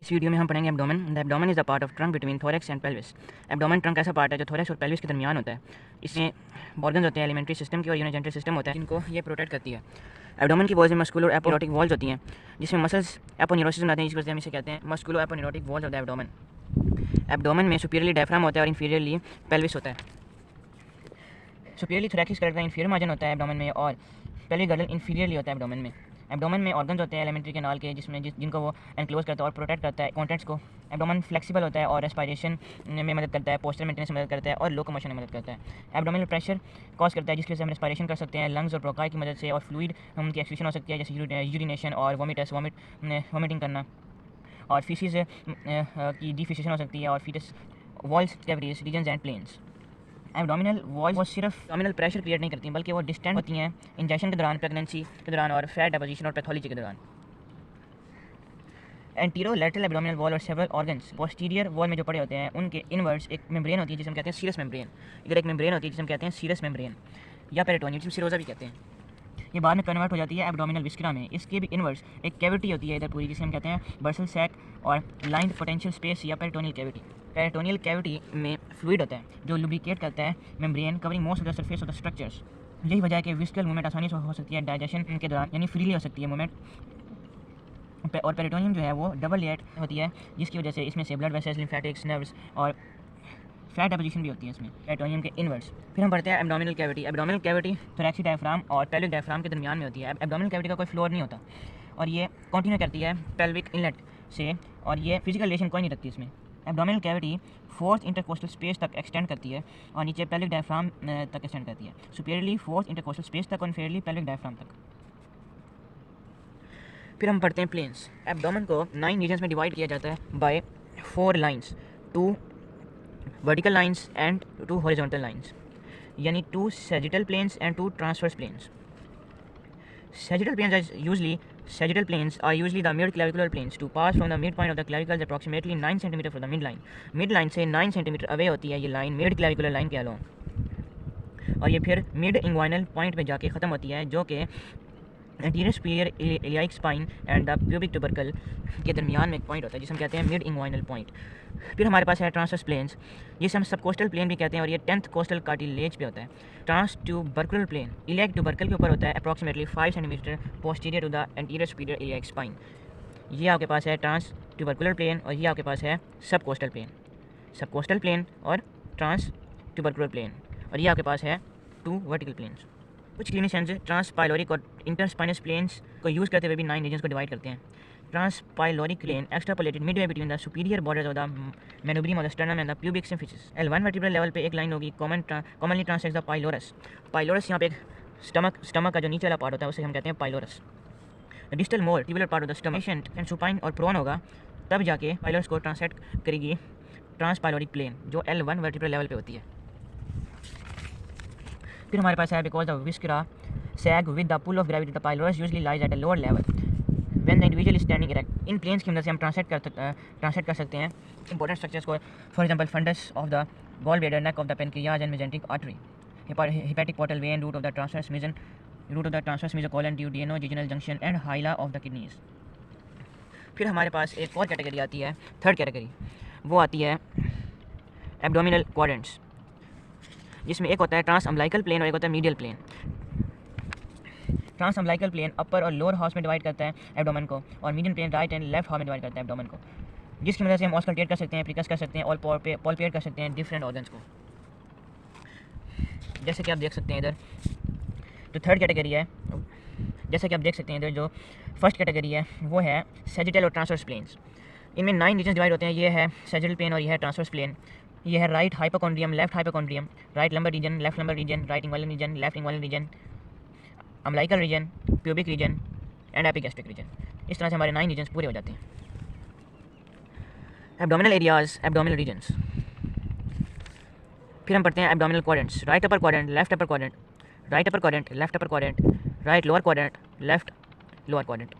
इस वीडियो में हम पढ़ेंगे abdomen. The abdomen is the part of trunk between thorax and pelvis. Abdomen trunk ऐसा पार्ट है जो थोरैक्स और पेल्विस के दरमियान होता है। इसमें ऑर्गन्स होते हैं, एलिमेंट्री सिस्टम की और यूनिजेंटरी सिस्टम होता है, जिनको ये प्रोटेक्ट करती है। एब्डोमेन की वॉल्स में मस्कुलर एपोन्यूरोटिक वॉल्स होती हैं, जिसमें मसल्स एपोन्यूरोसिस बनाते हैं, जिस वजह से हम इसे कहते हैं मस्कुलो aponeurotic walls of the abdomen. Abdomen में सुपीरियरली डायफ्राम होता है और इन्फीरियरली पेल्विस होता है। सुपीरियरली थोरैकिक स्केलेटन का इन्फीरियर मार्जिन होता है एब्डोमेन में, और पेल्विक गर्डल इन्फीरियरली होता है एब्डोमेन में। एब्डोमेन में ऑर्गन्स होते हैं एलिमेंट्री कैनाल के, जिनको वो एनक्लोज करता है और प्रोटेक्ट करता है कंटेंट्स को। एब्डोमेन फ्लेक्सिबल होता है और रेस्पिरेशन में मदद करता है, पोस्चर मेंटेनेंस में मदद करता है और लोकोमोशन में मदद करता है। एब्डोमिनल प्रेशर कॉज करता है, जिसकी वजह से हम रेस्पिरेशन कर सकते हैं लंग्स और ब्रोंकाई की मदद से, और फ्लूइड की एक्सक्रीशन हो सकती है, जैसे यूरिनेशन और वॉमिटिंग करना, और फीसिस की डिफिशिएशन हो सकती है, और features walls cavities regions and planes. Abdominal walls वो सिर्फ एब्डोमिनल प्रेशर क्रिएट नहीं करती, बल्कि वो डिस्टेंट होती हैं इंजेक्शन के दौरान, प्रेगनेंसी के दौरान, और फैट डिपोजिशन और पैथोलॉजी के दौरान। एंटीरो लैटरल एब्डोमिनल वॉल और सेवरल ऑर्गन्स पोस्टीरियर वॉल में जो पड़े होते हैं, उनके इनवर्ड्स एक मेम्ब्रेन होती है जिसे हम कहते हैं सीरस मेम्ब्रेन। इधर एक मेम्ब्रेन होती है जिसे हम कहते हैं सीरस मेम्ब्रेन या पेरिटोनियम, जिसे सिरोजा भी कहते हैं। ये बाद में कन्वर्ट हो जाती है एब्डोमिनल विस्करा में। इसके भी इनवर्स एक कैविटी होती है इधर पूरी, जिसे हम कहते हैं बर्सल सैक और लाइंड पोटेंशियल स्पेस या पेरिटोनियल कैविटी। पेरिटोनियल कैविटी में फ्लूइड होता है जो लुब्रिकेट करता है membrane covering most of the surface of the structures. यही वजह है कि विस्कल मूवमेंट आसानी से हो सकती है डाइजेशन के दौरान, यानी फ्रीली हो सकती है मूवमेंट। और पेरिटोनियम जो है वो डबल लेयर होती है, जिसकी वजह से इसमें से ब्लड वेसल्स, लिम्फेटिक्स, नर्व्स और फैट डिपोजिशन भी होती है इसमें पेरिटोनियम के इनवर्स। फिर हम पढ़ते हैं abdominal cavity. Abdominal cavity thoracic diaphragm और पेल्विक डायफ्राम के दरमियान में होती है। एब्डोमिनल कैविटी का कोई फ्लोर नहीं होता और ये कंटिन्यू करती है पेल्विक इनलेट से, और ये फिजिकल रिलेशन कोई नहीं रखती इसमें। Abdominal cavity fourth intercostal space तक एक्सटेंड करती है और नीचे पेल्विक डायफ्राम तक एक्सटेंड करती है। सुपीरियरली फोर्थ इंटरकोस्टल स्पेस तक और इन्फीरियरली पेल्विक डायफ्राम तक। फिर हम पढ़ते हैं प्लेन्स। एब्डोमेन को 9 रीजन्स में डिवाइड किया जाता है bye 4 lines, 2 vertical lines and 2 horizontal lines, यानी 2 sagittal planes and 2 transverse planes. Sagittal planes are usually the mid-clavicular planes to pass from the midpoint of the clavicles approximately 9 cm from the midline. Midline से 9 cm away होती है ये line, mid-clavicular line के along, और ये फिर mid-inguinal point पे जाके ख़त्म होती है, जो कि anterior superior iliac spine and the pubic tubercle के दरमियान में एक पॉइंट होता है जिसे हम कहते हैं मिड इंग्वाइनल पॉइंट। फिर हमारे पास है ट्रांसवर्स प्लेन्स, जिसे हम सब कोस्टल प्लेन भी कहते हैं, और ये 10th कोस्टल कार्टिलेज पे होता है। Transtubercular plane iliac tubercle के ऊपर होता है, approximately 5 cm posterior to the anterior superior iliac spine. ये आपके पास है ट्रांस ट्यूबरकुलर प्लेन, और ये आपके पास है सब कोस्टल प्लेन। सब कोस्टल प्लेन और ट्रांस ट्यूबरकुलर प्लेन, और ये आपके पास है 2 वर्टिकल प्लेन्स। कुछ क्लिनिशियंस ट्रांसपाइलोरिक और इंटरस्पाइनस प्लेन्स को यूज़ करते हुए भी 9 रीजन्स को डिवाइड करते हैं। Transpyloric plane extrapolated midway between the superior borders of the manubrium of the sternum and the pubic symphysis. L1 vertebral level पे एक लाइन होगी commonly transects the pylorus. Pylorus यहाँ पे एक स्टमक का जो नीचे वाला पार्ट होता है उसे हम कहते हैं pylorus. Distal more tubular part of the stomach and supine और प्रोन होगा, तब जाके पाइलोरस को ट्रांससेक्ट करेगी ट्रांसपाइलोरिक प्लेन, जो L1 वर्टिब्रल लेवल पे होती है। फिर हमारे पास है because the viscera sag with the pull of gravity the pylorus usually lies at a lower level when the individual is standing erect. इन प्लेन्स की मदद से हम ट्रांसलेट कर सकते हैं इंपॉर्टेंट स्ट्रक्चर्स को, for example fundus of the gall bladder, neck of the pancreas and mesenteric artery, hepatic portal vein, root of the transverse mesocolon duodenojejunal junction and hila of the kidneys. फिर हमारे पास एक और category आती है, third category, वो आती है abdominal quadrants, जिसमें एक होता है ट्रांस अम्बिलिकल प्लेन और एक होता है medial plane. Transumbilical plane upper और लोअर हाउस में डिवाइड करता है एब्डोमेन को, और median plane right and left halves में डिवाइड करता है एब्डोमेन को, जिसकी वजह से हम ऑस्कल्टेट कर सकते हैं, प्रिकस कर सकते हैं और पॉल्पेट कर सकते हैं डिफरेंट ऑर्गन्स को, जैसे कि आप देख सकते हैं इधर। जो थर्ड कैटेगरी है, जैसे कि आप देख सकते हैं इधर, जो फर्स्ट कैटेगरी है वो है सैजिटल और ट्रांसवर्स प्लेन्स। इनमें 9 रीजन डिवाइड होते हैं। ये है सैजिटल प्लेन और ये है ट्रांसवर्स प्लेन। ये है right hypochondrium, left hypochondrium, right lumbar region, left lumbar region, right inguinal region, left inguinal region, umbilical region, pubic region and epigastric region. इस तरह से हमारे 9 रीजन्स पूरे हो जाते हैं। Abdominal areas, abdominal regions. फिर हम पढ़ते हैं abdominal quadrants. Right upper quadrant, left upper quadrant, right upper quadrant, left upper quadrant, right lower quadrant, left lower quadrant.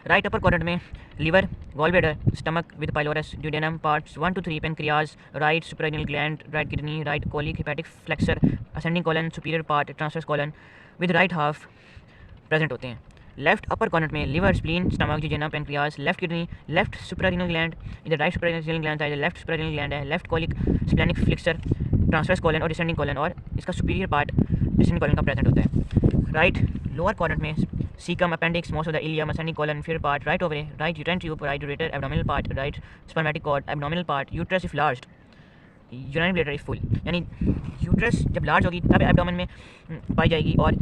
Right upper quadrant में liver, gallbladder, stomach with pylorus, duodenum, parts 1 to 3 pancreas, right suprarenal gland, right kidney, right colic, hepatic flexure, ascending colon, superior part, transverse colon with right half present होते हैं। Left अपर corner में liver, spleen, stomach, jejunum, pancreas, left kidney, left suprarenal gland, इधर right suprarenal gland है, left suprarenal gland है, left colic, splenic flexure, transverse colon और descending colon, और इसका superior part descending colon का प्रेजेंट होता है। राइट लोअर कॉर्नर में caecum, appendix, most of the ileum, ascending colon, फिर part, right ovary, right uterine tube, right ureter, abdominal part, right spermatic cord, abdominal part, uterus if large, urinary bladder if full, यानी uterus जब large होगी तब abdomen में पाई जाएगी, और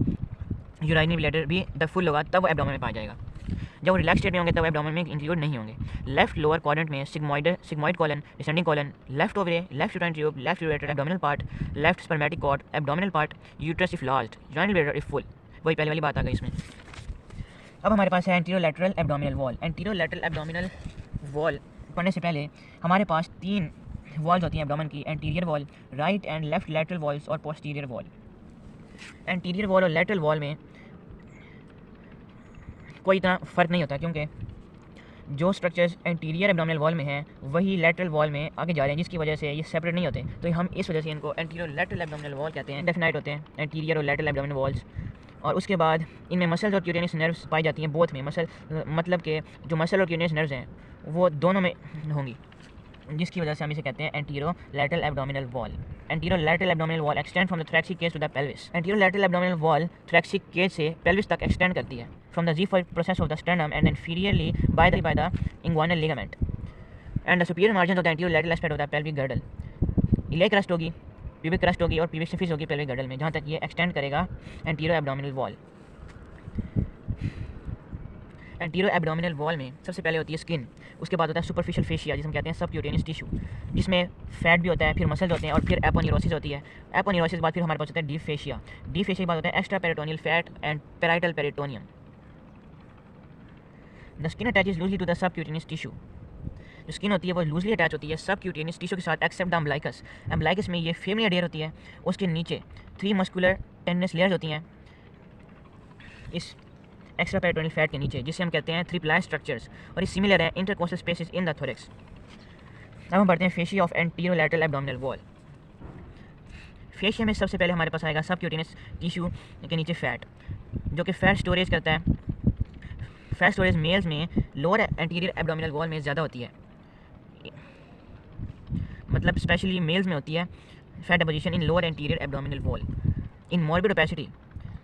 urinary bladder भी जब फुल होगा तब वो एब्डोमेन में पाया जाएगा। जब वो रिलैक्स स्टेट में होंगे तब एब्डोमेन में इंक्लूड नहीं होंगे। लेफ्ट लोअर क्वाड्रेंट में sigmoid colon, descending colon, left ovary, left uterine tube, left ureter, abdominal part, left spermatic cord, abdominal part, uterus if large, urinary bladder if full. वही पहले वाली बात आ गई इसमें। अब हमारे पास है anterior lateral abdominal wall. Anterior lateral abdominal wall पढ़ने से पहले हमारे पास 3 वॉल्स होती हैं एब्डोमेन की, anterior wall, right and left lateral walls और पोस्टीरियर वॉल। एंटीरियर वॉल और लैटरल वॉल में कोई इतना फ़र्क नहीं होता, क्योंकि जो स्ट्रक्चर्स एंटीरियर एब्डोमिनल वॉल में हैं वही लैटरल वॉल में आगे जा रहे हैं, जिसकी वजह से ये सेपरेट नहीं होते। तो हम इस वजह से इनको एंटीरियर लैटरल एब्डोमिनल वॉल कहते हैं। डेफिनाइट होते हैं एंटीरियर और लैटरल एब्डोमिनल वॉल्स। और उसके बाद इनमें मसल्स और क्यूटेनियस नर्व्स पाई जाती हैं, बोथ में। मसल मतलब कि जो मसल और क्यूटेनियस नर्व्स हैं वो दोनों में होंगी, जिसकी वजह से हम इसे कहते हैं anterior lateral abdominal wall. Anterior lateral abdominal wall extend from the thoracic cage to the pelvis. Anterior lateral abdominal wall thoracic cage से पेल्विस तक एक्सटेंड करती है, from the xiphoid process of the sternum and inferiorly by the inguinal ligament and the superior margins of the anterior lateral aspect of the pelvic girdle। Elec crust होगी, pubic crust होगी और pubic सिफिस होगी pelvic girdle में, जहाँ तक ये extend करेगा anterior abdominal wall. Anterior abdominal wall में सबसे पहले होती है स्किन, उसके बाद होता है सुपरफिशियल फेशिया जिसे हम कहते हैं सबक्यूटेनियस टिश्यू, जिसमें फैट भी होता है, फिर मसल्स होते हैं, और फिर एपोन्यूरोसिस होती है। एपोन्यूरोसिस के बाद फिर हमारे पास होता है डीप फेशिया। डीप फेशिया के बाद होता है extra peritoneal fat and parietal peritoneum. The skin attaches loosely to the subcutaneous tissue. जो स्किन होती है वो लूजली अटैच होती है सबक्यूटेनियस टिश्यू के साथ, एक्सेप्ट द अम्बलाइकस। अम्बलाइकस में ये फेमिनियर लेयर होती है, उसके नीचे 3 मस्कुलर टेंडनस लेयर्स होती हैं इस एक्स्ट्रा पेरिटोनियल फैट के नीचे, जिसे हम कहते हैं 3 प्लाई स्ट्रक्चर्स, और ये सिमिलर है intercostal spaces in the thorax. अब हम पढ़ते हैं fascia of anterior lateral abdominal wall. Fascia में सबसे पहले हमारे पास आएगा सबक्यूटेनियस टिश्यू के नीचे फैट, जो कि फैट स्टोरेज करता है। फैट स्टोरेज मेल्स में लोअर एंटीरियर एब्डोमिनल वॉल में ज़्यादा होती है, मतलब स्पेशली मेल्स में होती है fat deposition in lower anterior abdominal wall. In morbid opacity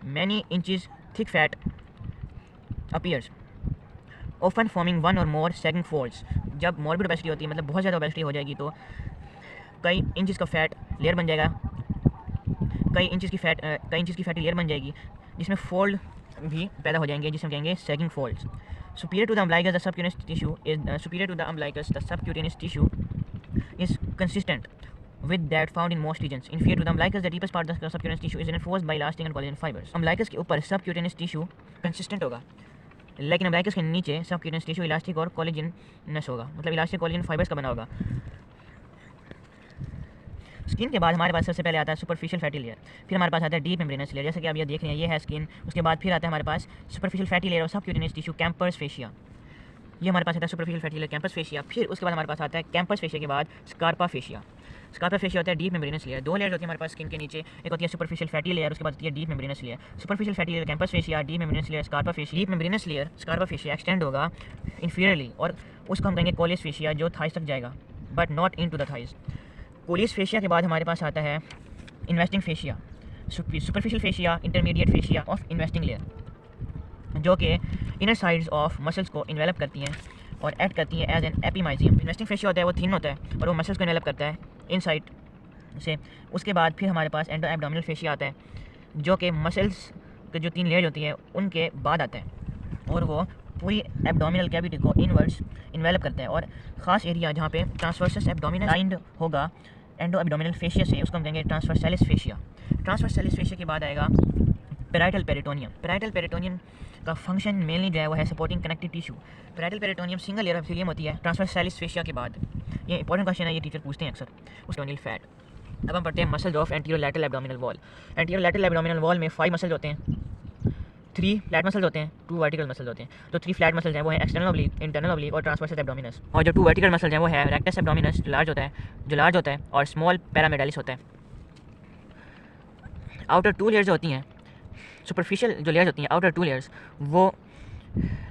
many inches thick fat appears often forming 1 or more sagging folds। जब मॉर्बिड ओपेसिटी होती है, मतलब बहुत ज़्यादा ओपेसिटी हो जाएगी, तो कई इंचेस का फैट लेयर बन जाएगा, कई इंचेस की फैटी लेयर बन जाएगी, जिसमें फोल्ड भी पैदा हो जाएंगे, जिसे हम कहेंगे sagging folds. Superior to the umbilicus the subcutaneous tissue is consistent with that found in most regions. Inferior to the umbilicus, the deepest part of the subcutaneous tissue is reinforced by elastin and collagen fibers. umbilicus के ऊपर subcutaneous tissue consistent होगा, लेकिन umbilicus के नीचे subcutaneous tissue elastic और collagenous होगा, मतलब elastic collagen fibres का बना होगा। स्किन के बाद हमारे पास सबसे पहले आता है सुपरफिशियल फैटी लेयर, फिर हमारे पास आता है डीप मेम्ब्रेनस लेयर, जैसे कि आप ये देख रहे हैं, ये है स्किन। उसके बाद फिर आता है हमारे पास सुपरफिशियल फैटी लेयर और सबक्यूटेनियस टिश्यू कैंपर्स फेशिया। ये हमारे पास आता है superficial fatty layer, campus fascia. फिर उसके बाद हमारे पास आता है कैंपस फेशिया के बाद स्कार्पा फेशिया। स्कार्पा फेशिया होता है डीप मेम्ब्रेनस लेयर। 2 लेयर होती है हमारे पास स्किन के नीचे, एक होती है सुपरफिशियल फैटी लेयर, उसके बाद होती है deep membranes layer. Superficial fatty layer, campus fascia, deep membranes layer, स्कार्पा fascia. Deep membranes layer स्कार्पा fascia extend होगा इंफीरियरली, और उसको हम कहेंगे कोलिस फेशिया, जो थाइस तक जाएगा but not into the thighs. Colles fascia के बाद हमारे पास आता है investing fascia, superficial fascia, intermediate fascia of investing layer, जो कि इनर साइड्स ऑफ मसल्स को इन्वेलप करती हैं और एक्ट करती है as an epimysium. Investing fascia होता है वो थिन होता है और वो मसल्स को इन्वेलप करता है इनसाइड से। उसके बाद फिर हमारे पास एंडो एब्डोमिनल फेशिया आता है, जो कि मसल्स के जो 3 लेयर होती है उनके बाद आता है, और वो पूरी एब्डोमिनल कैविटी को इनवर्ड्स इन्वेलप करता है, और ख़ास एरिया जहाँ पे ट्रांसवर्सस एब्डोमिनल लाइंड होगा एंडो एब्डोमिनल फेशिया से, उसको हम कहेंगे ट्रांसवर्सैलिस फेशिया। ट्रांसवर्सैलिस फेशिया के बाद आएगा पेराइटल पेरिटोनियम। पेराइटल पेरिटोनियम का फंक्शन मेनली जो है वो है supporting connective tissue. Parietal peritoneum single layer of epithelium होती है ट्रांसवर्सैलिस फेशिया के बाद। ये इंपॉर्टेंट क्वेश्चन है, ये टीचर पूछते हैं अक्सर। उसटोनियल फैट। अब हम पढ़ते हैं muscles of anterior lateral abdominal wall. Anterior lateral abdominal wall में 5 मसल्स होते हैं, 3 फ्लैट मसल्स होते हैं, 2 वर्टिकल मसल्स होते हैं। तो 3 फ्लैट मसल्स हैं वो है एक्सटर्नल ऑब्लिक, इंटरनल ऑब्लिक और ट्रांसवर्सल एब्डोमिनस। और जो 2 वर्टिकल मसल्स हैं वो है रेक्टस एब्डोमिनस, जो लार्ज होता है, और स्मॉल पैरामेडालिस होता है। आउटर 2 लेयर्स होती हैं, सुपरफिशियल जो लेयर्स होती हैं, आउटर 2 लेयर्स वो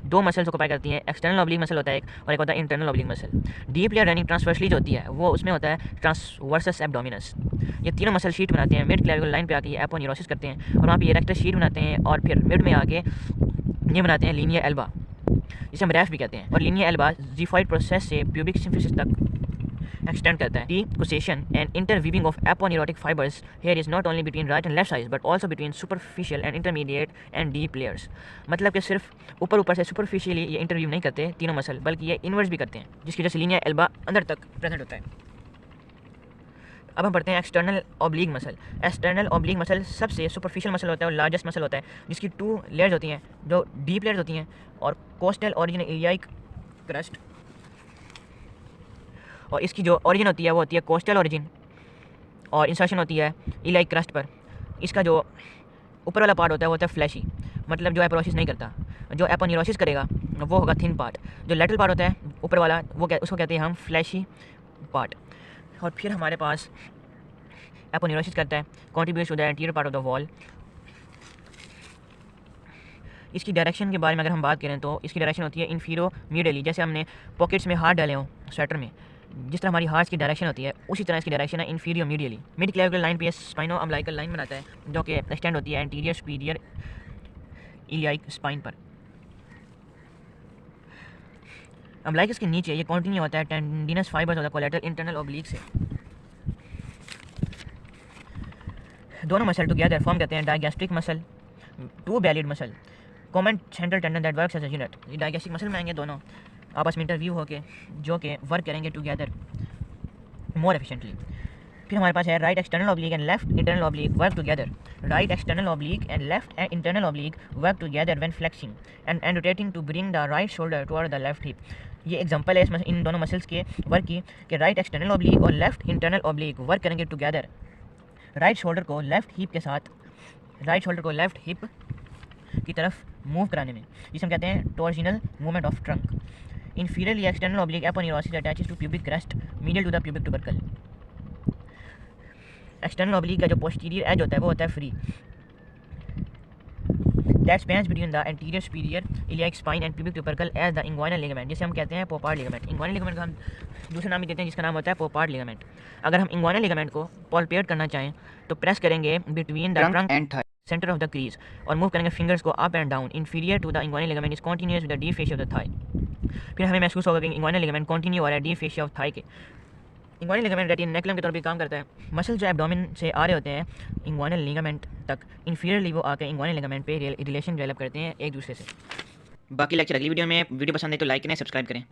दो मसल्स ऑक्यूपाई करती हैं, एक्सटर्नल ऑब्लिक मसल होता है एक, और एक होता है internal oblique muscle. Deep layer running transversely जो होती है वो उसमें होता है ट्रांसवर्सस एब्डोमिनस। ये तीनों मसल शीट बनाते हैं, मिड क्लेविकल लाइन पे आके ये एपोन्यूरोसिस करते हैं और वहाँ पे इरेक्टर शीट बनाते हैं, और फिर मिड में आके ये बनाते हैं लीनियर एल्बा, जिसे हम रैफ भी कहते हैं। और लीनियर एल्बा जीफॉइड प्रोसेस से प्यूबिक सिम्फिसिस तक extend करता है। Decussation and interweaving of aponeurotic fibers here is not only between right and left sides but also between superficial and intermediate and deep layers। मतलब कि सिर्फ ऊपर से superficially ये इंटरव्यू नहीं करते तीनों मसल, बल्कि ये इनवर्स भी करते हैं, जिसकी वजह से लीनियर एल्बा अंदर तक प्रेजेंट होता है। अब हम पढ़ते हैं external oblique muscle. External oblique muscle सबसे सुपरफिशियल मसल होता है और लार्जेस्ट मसल होता है, जिसकी 2 लेयर्स होती हैं जो डीप लेयर्स होती हैं, और कोस्टल ओरिजिन इलियाक क्रस्ट, और इसकी जो ओरिजिन होती है वो होती है कोस्टल ओरिजिन, और इंसर्शन होती है इलियाक क्रस्ट पर। इसका जो ऊपर वाला पार्ट होता है वो होता है फ्लैशी, मतलब जो एपोरोसिस नहीं करता। जो एपोन्यूरोसिस करेगा वो होगा थिन पार्ट। जो लेटरल पार्ट होता है ऊपर वाला उसको कहते हैं हम फ्लैशी पार्ट। और फिर हमारे पास एपोन्यूरोसिस करता है, contributes to the anterior part of the wall. इसकी डायरेक्शन के बारे में अगर हम बात करें तो इसकी डायरेक्शन होती है इन्फीरो मीडियली। जैसे हमने पॉकेट्स में हाथ डाले हों स्वेटर में, जिस तरह हमारी हार्ट की डायरेक्शन होती है उसी तरह इसकी डायरेक्शन है इन्फीरियो मीडियली। मिड क्लेविकल लाइन पे स्पाइनो अम्बिलिकल लाइन बनाता है जो कि एक्सटेंड होती है एंटीरियर सुपीरियर इलियाक स्पाइन पर। अम्बिलिकस के नीचे ये कंटिन्यू होता है tendinous fibres of the collateral internal oblique से। दोनों मसल टुगेदर फॉर्म करते हैं digastric muscle, 2 bellied muscle, common central tendon that works as a unit. ये डायगैस्ट्रिक मसल बनाएंगे दोनों आपस में इंटरव्यू होके, जो कि वर्क करेंगे टुगेदर मोर एफिशिएंटली। फिर हमारे पास है right external oblique and left internal oblique work together. Right external oblique and left internal oblique work together when flexing and rotating to bring the right shoulder toward the left hip. ये example है इन दोनों muscles के work की कि right external oblique और left internal oblique work करेंगे together right shoulder को लेफ्ट हिप की तरफ मूव कराने में, जिसे हम कहते हैं टॉर्जिनल movement of trunk. Inferiorly external oblique aponeurosis attaches to pubic crest medial to the pubic tubercle। External oblique का जो पोस्टीरियर एज होता है वो होता है free, that spans between the anterior superior iliac spine and pubic tubercle as the inguinal ligament, जिसे हम कहते हैं पोपार्ड लिगामेंट। इंग्वाइनल लिगामेंट का हम दूसरा नाम भी देते हैं जिसका नाम होता है पोपार्ड लिगामेंट। अगर हम इंग्वाइनल लिगामेंट को पॉल्पेट करना चाहें तो प्रेस करेंगे between the trunk and thigh centre of the crease और मूव करेंगे फिंगर्स को up and down. Inferior to the inguinal ligament is continuous with the deep fascia of the thigh. फिर हमें महसूस होगा कि इंग्वाइनल लिगामेंट कंटिन्यू हो रहा है डीप फेशिया ऑफ थाई के। इंग्वाइनल लिगामेंट रेटिन नेकलम के तौर पर काम करता है। मसल जो एब्डोमेन से आ रहे होते हैं इंग्वाइनल लिगामेंट तक, इंफीरियरली वो आकर इंग्वाइनल लिगामेंट पे रिलेशन डेवलप करते हैं एक दूसरे से। बाकी लेक्चर अगली वीडियो में। वीडियो पसंद है तो लाइक करें, सब्सक्राइब करें।